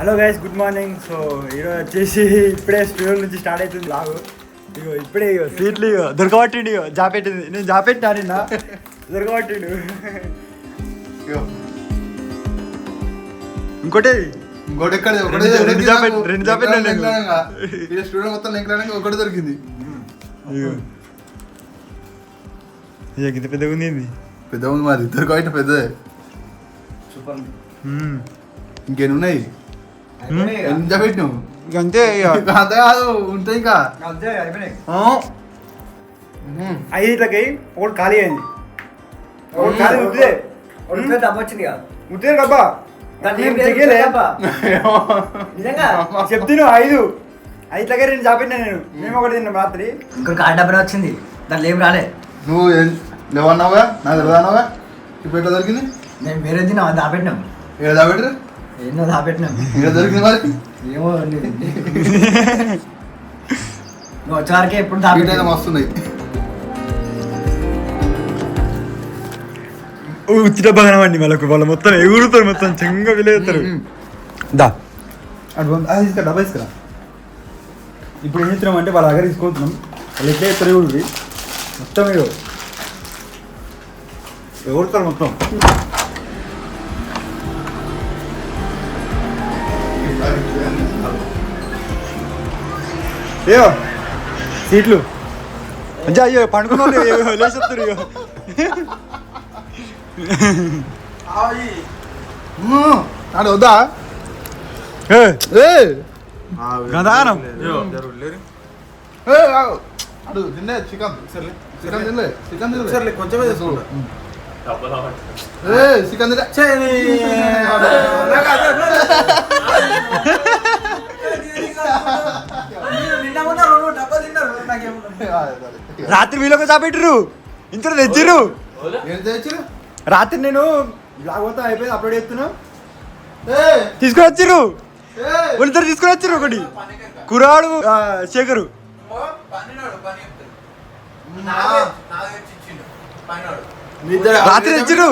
Hello guys, good morning. So ఈరోజు వచ్చేసి ఇప్పుడే స్టూడియో నుంచి స్టార్ట్ అవుతుంది లాగు. ఇగో ఇప్పుడే సీట్లు దొరకబట్టిండు. జాపెట్టింది, నేను జాపెట్టా నిన్న దొరకబట్టిండు. ఇంకోటి రెండు జాపెట్ స్టూడియో మొత్తం ఒకటి దొరికింది. ఇంత పెద్దగా ఉంది, పెద్ద ఉంది మాది, ఇద్దరు కాబట్టి పెద్దదే. సూపర్. ఇంకేమున్నాయి? ఎంత పెట్టినావు? అంతే అంత కాదు, ఉంటాయి ఇంకా. ఐదులకి ఒకటి ఖాళీ అయింది. ఒకటి ఖాళీ ముద్దే వచ్చింది ముద్దే డబ్బా చెప్తాను. ఐదులకే రెండు చాపెట్టినా నేను. మేము ఒకటి తిన్నాం రాత్రి. ఇంకొక ఆరు డబ్బా వచ్చింది, దాంట్లో ఏం రాలే. నువ్వు లేవన్నావుగా, నాకు తెలియదాన్నావుగా. ఇప్పుడు ఎట్లా దొరికింది? మేము వేరే తిన్నాం, అది దాపెట్టినాం. ఏడ దాపెట్టరు? ఎన్నో దాపెట్టినాం. ఏడ దొరికింది మరి? ఏమో నువ్వు వచ్చేవారికే ఎప్పుడు దాపెట్టే వస్తున్నాయి. ఉచిత భగనం అండి వాళ్ళకు. వాళ్ళు మొత్తం ఎగురుతారు, మొత్తం చెంగ విలేస్తారు. దా డబ్బా తీసుకురా. ఇప్పుడు ఏం చేస్తున్నాం అంటే వాళ్ళ దగ్గర తీసుకుంటున్నాం. వాళ్ళు ఎట్లా చేస్తారు ఎవరు మొత్తం ఎగురుతారు మొత్తం. అయ్యో సీట్లు మంచిగా అయ్యో పండుకున్న వాళ్ళు లేచెప్తారు. అడు వద్దా గదానం అడు తిన్నే చికెన్ చికెన్ తినలే చికెన్ తినలే కొంచెమే చేసుకుంటా. చికెన్ తినే రాత్రి వీళ్ళొక చాపెట్టరు, ఇంత తెచ్చిర్రు. ఏం తెచ్చిరు? రాత్రి నేను బ్లాగ్ మొత్తం అయిపోయింది, అప్లోడ్ చేస్తున్నా. తీసుకొని వచ్చిర్రు, వాళ్ళిద్దరు తీసుకొని వచ్చిర్రు. ఒకటి కురాడు శేఖరు. రాత్రి తెచ్చిర్రు.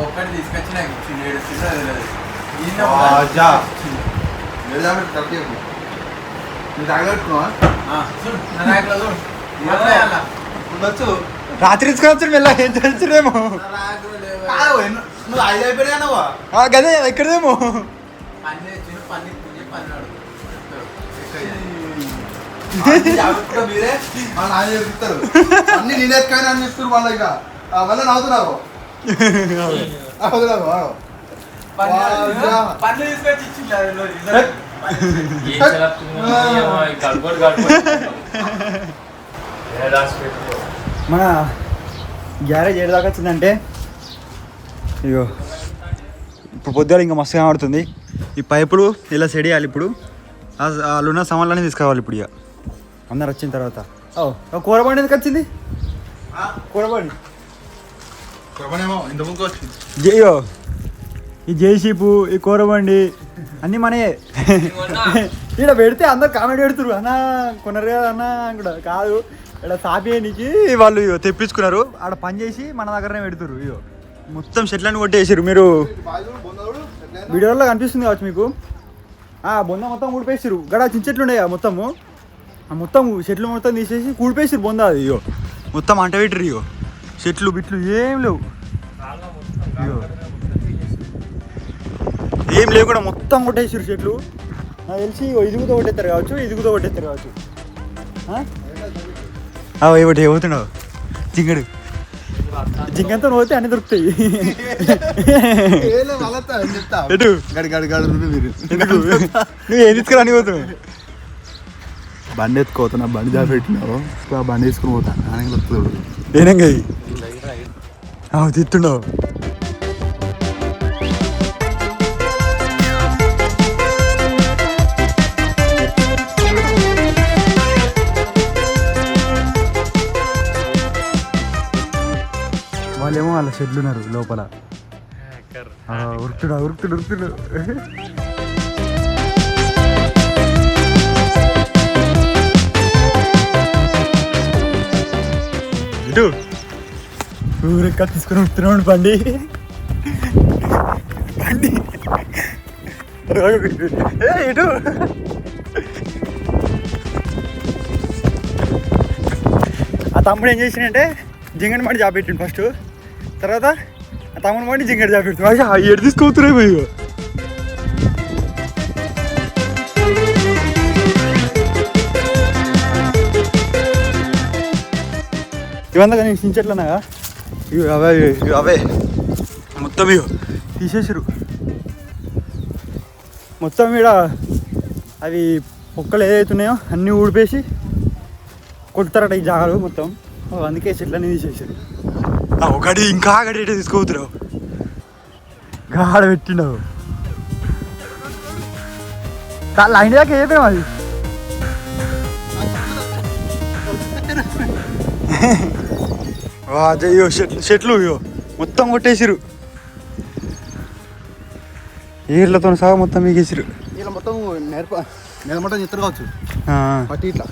ఒక్కటి తీసుకొచ్చి నాకు ఇచ్చింది. రాత్రి తీసుకొని వచ్చారు. మెల్ల ఏం తెలిసిరేమో నువ్వు ఐదు అయిపోయావా? గదే ఎక్కడదేమో. మీరే నాన్న చెప్తారు అన్ని నేనేసుకొని అని చెప్తారు. మళ్ళీ ఇక మళ్ళీ నవ్వుతున్నావు. పన్ను తీసుకొచ్చి ఇచ్చింది. మన గ్యారేజ్ ఏడు దాకా వచ్చిందంటే ఇగో ఇప్పుడు పొద్దుగా ఇంకా మస్తు కనబడుతుంది. ఈ పైపులు ఇలా సెట్ చేయాలి. ఇప్పుడు వాళ్ళు ఉన్న సామాన్లన్నీ తీసుకురావాలి. ఇప్పుడు ఇక అందరు వచ్చిన తర్వాత కూరబండి ఎందుకు వచ్చింది? కూరబండి జయో ఈ జేసీపు ఈ కూరబండి అన్నీ మనయే. ఇక్కడ పెడితే అందరు కామెంట్ పెడుతురు, అన్న కొనరు కదా అన్న కూడా కాదు. ఇక్కడ సాపేనికి వాళ్ళు తెప్పించుకున్నారు. ఆడ పని చేసి మన దగ్గరనే పెడుతురు. ఇయో మొత్తం షెట్లను కొట్టేసారు. మీరు వీడియోలో కనిపిస్తుంది కావచ్చు మీకు. బొంద మొత్తం కూడిపేసారు. గడ చిన్న చెట్లు ఉన్నాయి మొత్తము. మొత్తం చెట్లు మొత్తం తీసేసి కూడిపేసారు బొంద. అది ఇయో మొత్తం అంట పెట్టరు. ఇయో చెట్లు బిట్లు ఏం లేవు, ఇయో ఏం లేకుండా మొత్తం కొట్టేసారు చెట్లు. నాకు తెలిసి ఇదిగుతో కొట్టేస్తారు కావచ్చు, ఇదిగుతో కొట్టేస్తారు కావచ్చు. ఏమిటి పోతున్నావు? జింగడు జింకంతా పోతే అన్ని దొరుకుతాయి. ఎటు నువ్వు ఏం తీసుకురా అని పోతావు? బండి ఎత్తుకోతున్నా, బండి జాబ్ పెట్టినావు, బండి తీసుకుని పోతా. ఏనంగా తిట్టుండవు. వాళ్ళేమో వాళ్ళ షెడ్లు ఉన్నారు లోపల. ఉరుకుతుడు ఉరుకుతుడు ఉరుకుతుడు. ఇటు ఊరెక్క తీసుకొని వస్తున్నాడు బండి బండి ఇటు ఆ తమ్ముడు ఏం చేసిండంటే జింగడి మాడి జాబ్ పెట్టిండు ఫస్ట్. తర్వాత ఆ తమ్ముడు మాడి జింగడి జాబ్ పెట్టిండు. ఎడు తీసుకోతున్నాయి పోయి ఇవంతా కానీ సించట్లనగా ఇవి అవే మొత్తం ఇవి తీసేసారు. మొత్తం ఇక్కడ అవి పొక్కలు ఏదైతున్నాయో అన్నీ ఊడిపేసి కొడతారట ఈ జాగాలు మొత్తం. అందుకే చెట్లన్నీ తీసేసారు. ఒకటి ఇంకా గడి తీసుకోతున్నావు గాడ పెట్టినావు లైన్ దాకా అయిపోయాం అది. అయ్యో చెట్లు ఇయో మొత్తం కొట్టేసిరు. ఏర్లతో సహా మొత్తం మీకేసిరు. ఇలా మొత్తం నిలమటం చెప్తారు కావచ్చు పట్టి ఇట్లా.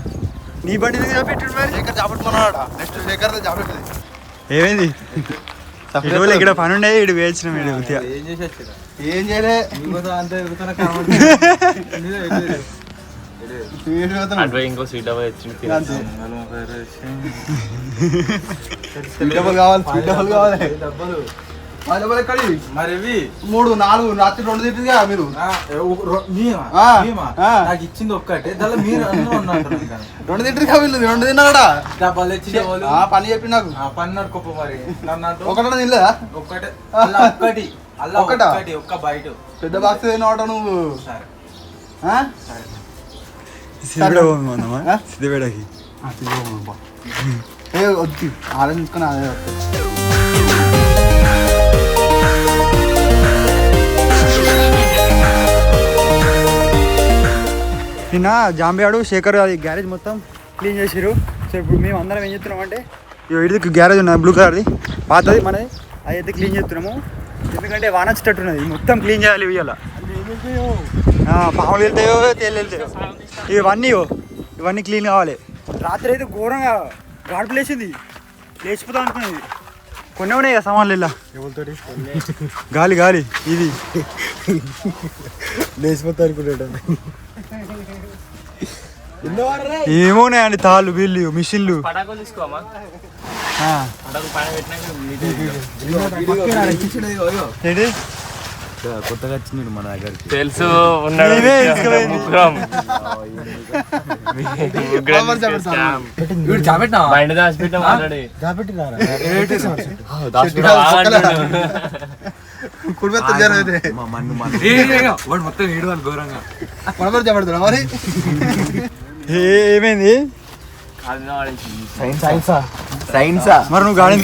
నీ బండి దగ్గర పెట్టాడు మరి. శేఖర్ జాబెట్టుకున్నాడా? నెక్స్ట్ శేఖర్ జాబెట్టింది. ఏమైంది ఇక్కడ పని ఉండే ఇటు వేయించిన ఏం చేసి వచ్చిరా? ఏం చేయలే అంతే ఇంకో స్వీట్ కావాలి మరి 3 4 రాత్రి 2 తిట్టిందిగా మీరు. నాకు ఇచ్చింది ఒక్కటే దాని మీరు 2 తిట్టిగా వీళ్ళు 2 తిన్నాడా పని చెప్పి నాకు పని నడుకోపో మరి ఒకటే తినలేదా? ఒక్కటే ఒక్కటి అల్లా ఒక్కటి ఒక్క బయట పెద్ద బాక్స్ తినవాట నువ్వు. సిద్దిపేటకి వద్దు ఆలోచించుకుని అదే వస్తుంది. నిన్న జాంబియాడు శేఖర్ అది గ్యారేజ్ మొత్తం క్లీన్ చేసారు. సో ఇప్పుడు మేము అందరం ఏం చేస్తున్నాం అంటే ఇటుకి గ్యారేజ్ ఉన్నది బ్లూ కలర్ది పాతది మనది, అది అయితే క్లీన్ చేస్తున్నాము. ఎందుకంటే వాన వచ్చేటట్టున్నది మొత్తం క్లీన్ చేయాలి. ఇవాళ పాములు వెళ్తాయో తేలు వెళ్తాయో ఇవన్నీ క్లీన్ కావాలి. రాత్రి అయితే ఘోరంగా గాడుపు లేచింది, లేచిపోతాం అనుకునేది. కొన్ని ఉన్నాయి కదా సామాన్లు ఇలా గాలి గాలి ఇది లేచిపోతా అనుకునేట. ఏమోనాయండి తాళ్ళు వీళ్ళు మిషన్లు. ఏంటి కొత్తగా వచ్చింది మన దగ్గరికి తెలుసు ఏమైంది మరి నువ్వు గాడి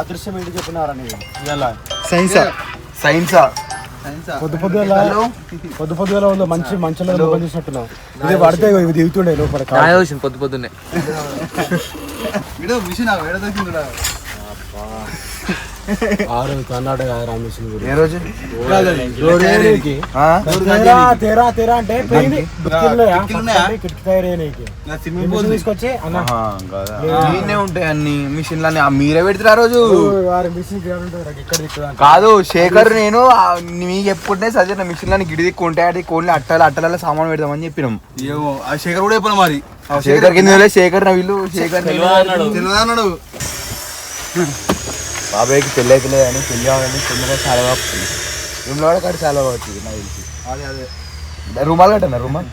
అదృశ్యం ఏంటి చెప్పినారా సైన్సా పొద్దు పొద్దుగా ఉందో మంచి మంచిలో ఓపెన్ చేసినట్టున్నావు. ఇది పడితే ఇవి దిగుతుండే లోపల పొద్దున్నే మిషన్ కర్ణాటక రామేశ్వరం అంటే తీసుకొచ్చి ఉంటాయి అన్ని మిషన్లు మీరే పెడతారు ఆ రోజు కాదు. శేఖర్ నేను మీకు చెప్పుకుంటే సరే మిషన్లని గిడి దిక్కు ఉంటాయి కోళ్ళు అట్టల సామాన్ పెడదామని చెప్పినాం. ఏమో ఆ శేఖర్ కూడా చెప్పాను మరి. శేఖర్ కింద శేఖర్ నా వీళ్ళు శేఖర్ తెలియదన్నాడు. బాబాయ్కి పెళ్ళి అయితే లేదని పెళ్ళి కావాలని తొందరగా చాలా బాగుంది. రూమ్లో కూడా కాదు చాలా బాగుంది నాకు తెలిసి. అదే రూమాలు కట్టన్నా రూమాల్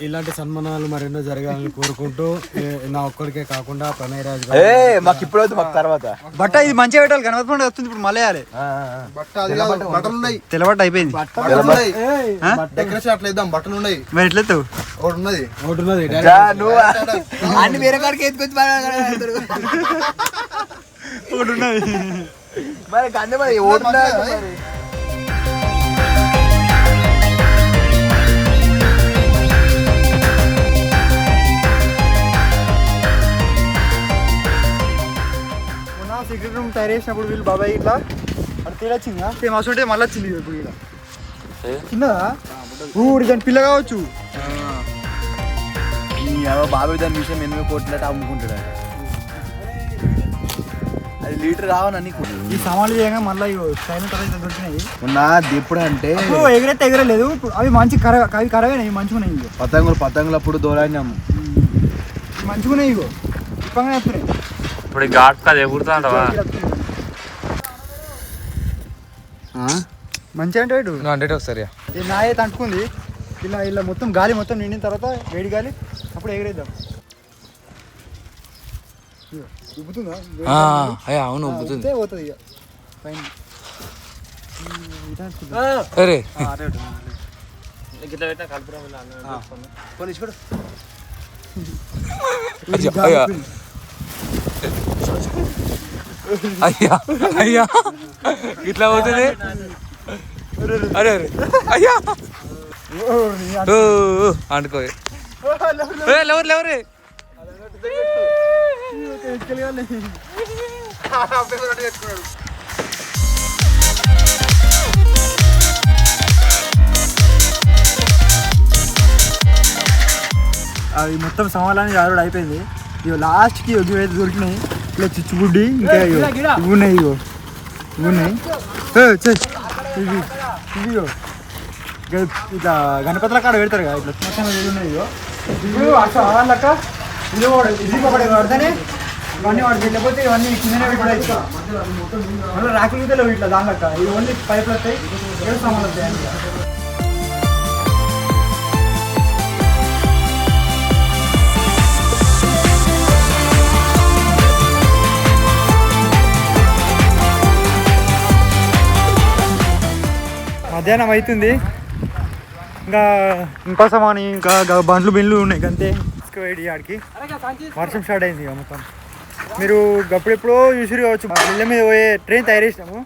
ఇలాంటి సన్మానాలు మరెన్నో జరగాలని కోరుకుంటూ నా ఒక్కడికే కాకుండా ప్రణయ్ రాజ్ మాకు ఇప్పుడు వద్దు మాకు తర్వాత బట్ట ఇది మంచిగా పెట్టాలి. గణపతి పండుగ వస్తుంది ఇప్పుడు మళ్ళీ వేయాలి. బట్టలు ఉన్నాయి, తెల్లబట్ట అయిపోయింది. డెకరేషన్ అట్లా ఇద్దాం. బట్టలు ఉన్నాయి మరి ఎట్లెత్తావు? ఒకటి ఉన్నది నువ్వు అన్ని వేరే కాడికి ఎత్తుకొచ్చి ఒకటి ఉన్నది మరి కన్నా మరి ఓటున్నా సీక్రెట్ రూమ్ తయారు చేసినప్పుడు వీళ్ళు బాబాయ్ ఇట్లా అది తేడా వచ్చిందా? సేమ్ అవసరం మళ్ళీ వచ్చింది ఇప్పుడు ఇక్కడ చిన్నదా ఊరి దాని పిల్ల కావచ్చు. బాబాయ్ దాని విషయం 8 కోట్ల అమ్ముకుంటాడు. అది లీటర్ రావని నీకు ఈ సామాన్లు చేయగా మళ్ళీ తర్వాత దొరికినాయి. ఉన్నది ఎప్పుడు అంటే ఎగిరైతే ఎగరలేదు. అవి మంచి అవి కరవేనాయి, మంచిగా ఉన్నాయి. ఇగో పతంగులు అప్పుడు దూరాము మంచిగా ఉన్నాయి. ఇగో ఇప్పగానే వస్తున్నాయి. ఇప్పుడు ఘాట్ కాదు ఎగురుతాంటవా మంచిగా అంటే అంటే ఒకసారి ఈ నాయ తట్టుకుంది. ఇలా మొత్తం గాలి మొత్తం నిండిన తర్వాత వేడి గాలి అప్పుడు ఎగిరేద్దాం. ఉబ్బుతుందా? అవును ఉబ్బుతుంది పోతుంది ఇక పైన. అయ్యా ఇట్లా పోతుంది. అరే అయ్యా అనుకో లేవరే అవి మొత్తం సమాధానం ఆరోడు అయిపోయింది. ఇగో లాస్ట్కి ఇవి అయితే దొరికినాయి. ఇలా చిచ్చుబుడ్డి ఇంకా ఇవి ఉన్నాయి. ఇగో ఇవి ఉన్నాయి. ఇవి ఇవిగో ఇట్లా గణపతుల కాడ పెడతారు కదా, ఇట్లా మొత్తం ఇవి ఉన్నాయి. ఇగో ఇప్పుడు వాళ్ళక ఇది ఒకటి పడితేనే ఇవన్నీ వాడు వెళ్ళిపోతే ఇవన్నీ కిందనే పెట్టి మళ్ళీ రాకులు తెలియవు ఇట్లా దాని లెక్క. ఇవి ఓన్లీ పైపులు వస్తాయి, ఏడు సామాన్లు వస్తాయి. మధ్యాహ్నం అవుతుంది. ఇంకా సమానం ఇంకా బండ్లు బిండ్లు ఉన్నాయి. అంతే వేడి ఆడికి వర్షం స్టార్ట్ అయింది. ఇక మొత్తం మీరు అప్పుడెప్పుడో చూసిరు కావచ్చు. ఇళ్ళ మీద పోయే ట్రైన్ తయారు చేసినాము.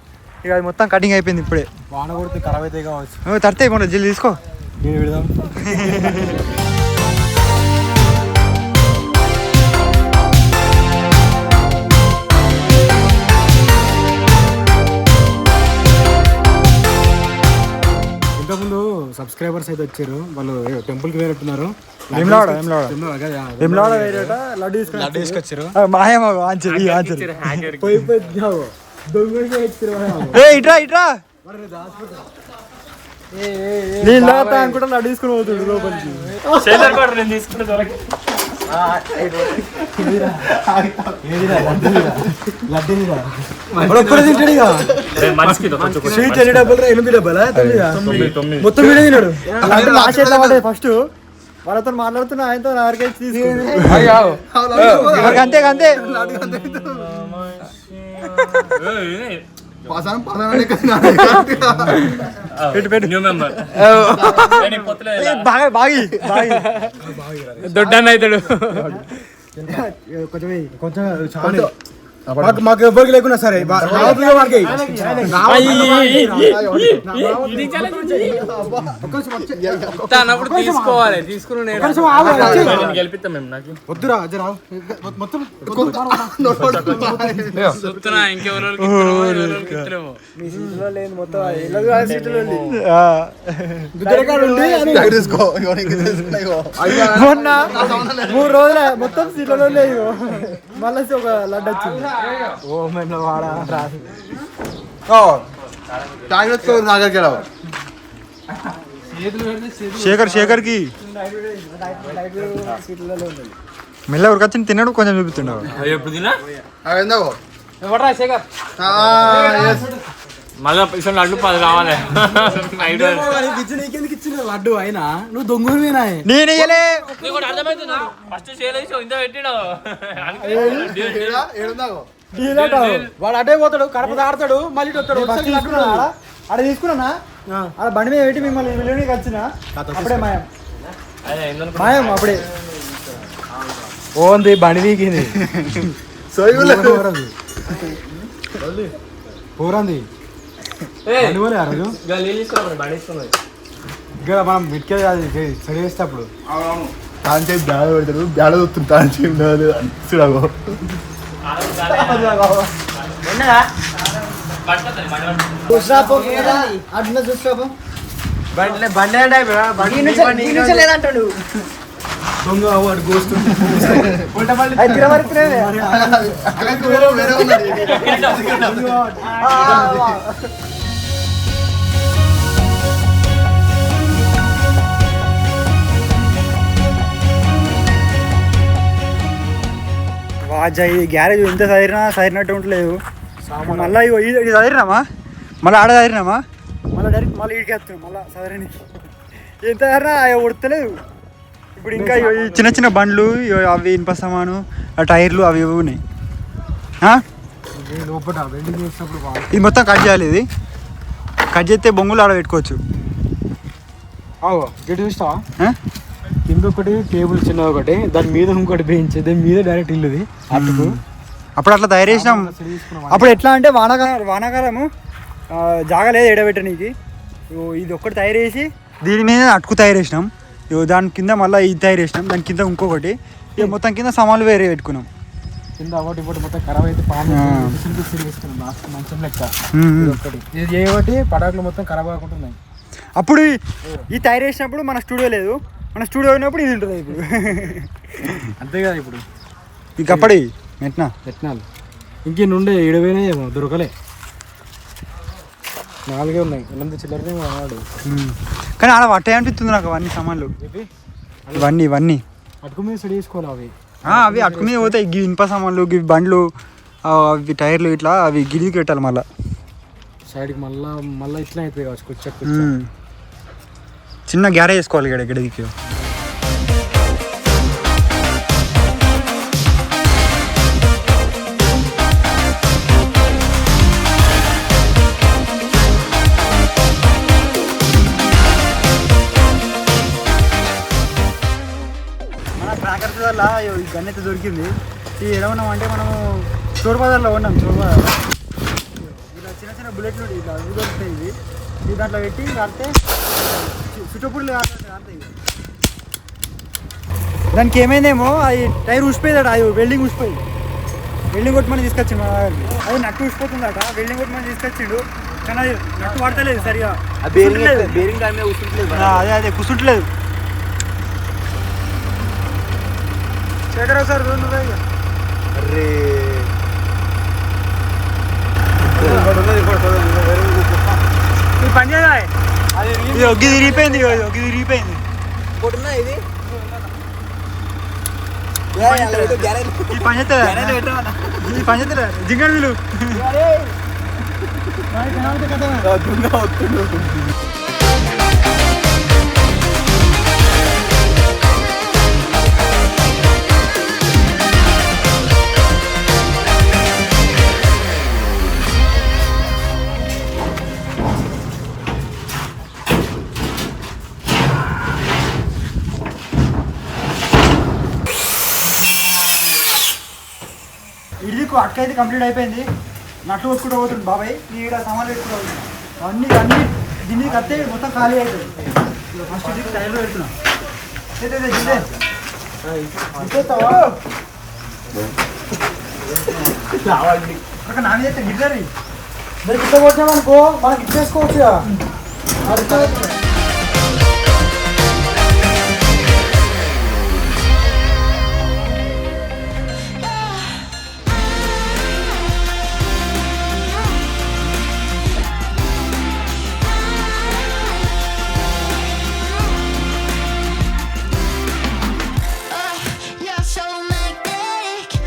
ఇక అది మొత్తం కటింగ్ అయిపోయింది. ఇప్పుడే వాన కొడితే ఖరాబ్ అయితే కావచ్చు. తడితే మన జల్లి తీసుకో. నేను పెడదాం. ఇంతకుముందు సబ్స్క్రైబర్స్ అయితే వచ్చారు. వాళ్ళు టెంపుల్కి వేరేట్టున్నారు. లడ్డు తీసుకొచ్చారు. ఇట్రా ఇట్రా నేను కూడా లడ్డు తీసుకుని పోతుడు లోపలికి. స్వీట్ ఎన్ని డబ్బులు? 8 డబ్బులా? 9 మొత్తం మీడే తిన్నాడు. లాస్ట్ ఎట్లా పడ్డది ఫస్ట్ వాళ్ళతో మాట్లాడుతున్నా ఆయనతో నారికేసి తీసుకుంది. అంతే అంతే దొడ్డన్న అవుతాడు. కొంచెం మాకు ఎవరికి లేకున్నా సరే తీసుకోవాలి. తీసుకుని గెలిపిస్తాం మేము. నాకు వద్దురా మొత్తం మొన్న 3 రోజుల మొత్తం సీట్లలో లేవు. మళ్ళీ ఒక లడ్డు వచ్చింది. శేఖర్ కి మెల్ల ఉరకొచ్చి తిన్నాడు. కొంచెం చూపిస్తుండవు. మళ్ళీ లడ్డు 10 కావాలి. ఇచ్చిన లడ్డు అయినా నువ్వు దొంగ నేనే వాడు అటే పోతాడు, కడప దాడతాడు, మళ్ళీ అక్కడ తీసుకున్నా. అక్కడ బండి మీద పెట్టి మిమ్మల్ని వెళ్ళి వచ్చిన అప్పుడే మాయం అప్పుడే ఓంది బండి వీకింది. పోరంది ఇక్కడ మనం మిట్కేది అది సరి చేసేటప్పుడు తాను చెప్పి బ్యాడ పెడతాడు. బ్యాడ చూస్తుంది తాను చెప్పి చూడగో అట్లా చూసుకో. దొంగ వాడు గోస్తు వేరే ఉన్నది. వాజా ఈ గ్యారేజ్ ఎంత సదిరినట్టు ఉండలేదు మళ్ళీ ఇది చదిరినామా మళ్ళీ ఆడ చదిరినామా మళ్ళీ డైరెక్ట్ మళ్ళీ ఇడికి వస్తున్నాం మళ్ళీ చదరనికి ఎంత చదిరినా ఉడతలేదు ఇప్పుడు ఇంకా ఈ చిన్న చిన్న బండ్లు అవి ఇనుప సామాను ఆ టైర్లు అవి ఇవి ఉన్నాయి లోపల వెల్డింగ్ చేసినప్పుడు ఇది మొత్తం కట్ చేయాలి ఇది కట్ చేస్తే బొంగులు ఆడ పెట్టుకోవచ్చు గట్టి చూస్తావా కింద ఒకటి టేబుల్ చిన్న ఒకటి దాని మీద ఇంకోటి బెంచ్ దాని మీద డైరెక్ట్ ఇల్లుది అటుకు అప్పుడు అట్లా తయారు చేసినాం అప్పుడు ఎట్లా అంటే వానాకాలము జాగలేదు ఎడబెట్టడానికి ఇది ఒక్కటి తయారు చేసి దీని మీద అటుకు తయారు చేసినాం దాని కింద మళ్ళీ ఇది తయారు చేసినాం దాని కింద ఇంకొకటి ఇక మొత్తం కింద సామాన్లు వేరే పెట్టుకున్నాం కింద ఒకటి ఒకటి మొత్తం ఖరాబ్ అయితే పాము వేసుకున్నాం లాస్ట్ మంచం లెక్క ఒకటి ఇది చేయబట్టి పటాకులు మొత్తం ఖరాబ్ కాకుంటున్నాయి అప్పుడు ఈ తయారు చేసినప్పుడు మన స్టూడియో లేదు మన స్టూడియో అయినప్పుడు ఇది ఉంటుంది ఇప్పుడు అంతే కదా ఇప్పుడు ఇంక అప్పటి మెట్నా ఎట్నాలు ఇంకేండే 7,000 ఏమో దొరకలే 4 ఉన్నాయి ఎనిమిది చిల్లరనే వాడు కానీ ఆడ పట్టాయి అనిపిస్తుంది నాకు అవన్నీ సామాన్లు ఇవన్నీ అటుకు మీద సెట్ చేసుకోవాలి అవి అవి అటుకు మీద పోతాయి ఇవి ఇనుప సామాన్లు ఇవి బండ్లు అవి టైర్లు ఇట్లా అవి గిరికి పెట్టాలి మళ్ళీ సైడ్కి మళ్ళీ ఇట్లా అవుతుంది కావచ్చు కూర్చో చిన్న గ్యారేజ్ వేసుకోవాలి ఇక్కడ గిడికి మన ట్రాకర్స్ వల్ల ఈ గన్ అయితే దొరికింది ఇది ఎలా ఉన్నామంటే మనము చోర్ బజార్లో ఉన్నాం చోర్ బజార్లో ఇలా చిన్న చిన్న బుల్లెట్లు ఇట్లా అవి దొరుకుతాయి ఇది దాంట్లో పెట్టి కాడితే చుట్టపుడులు కాడతాయి దానికి ఏమైందేమో అది టైర్ ఉసిపోయిందట అది వెల్డింగ్ ఉసిపోయింది వెల్డింగ్ కొట్టమని తీసుకొచ్చిండు మా దగ్గరికి అది నట్టు ఉసిపోతుందట వెల్డింగ్ కొట్టమని తీసుకొచ్చిండు కానీ అది నట్టు పడతలేదు సరిగా అదే కుసుంటలేదు చేదరా సార్ అరే పని చేయదా ఇది ఒగ్గి తిరిగిపోయింది ఇది ఈ పని చేస్తా ఈ పని చేస్తా జింగడు వీళ్ళు ఇల్లుకు అక్క అయితే కంప్లీట్ అయిపోయింది నట్లు కొట్టుకుంటూ పోతుంది బాబాయ్ నీ ఇక్కడ సామాన్లు పెట్టుకుంటూ అవుతుంది అన్నీ దీన్ని కత్తే మొత్తం ఖాళీ అవుతుంది ఫస్ట్ ఇది టైర్లో పెడుతున్నా అక్కడ నా మీద గిడ్డరి ఇట్లా కొట్టామనుకో మనకి ఇచ్చేసుకోవచ్చు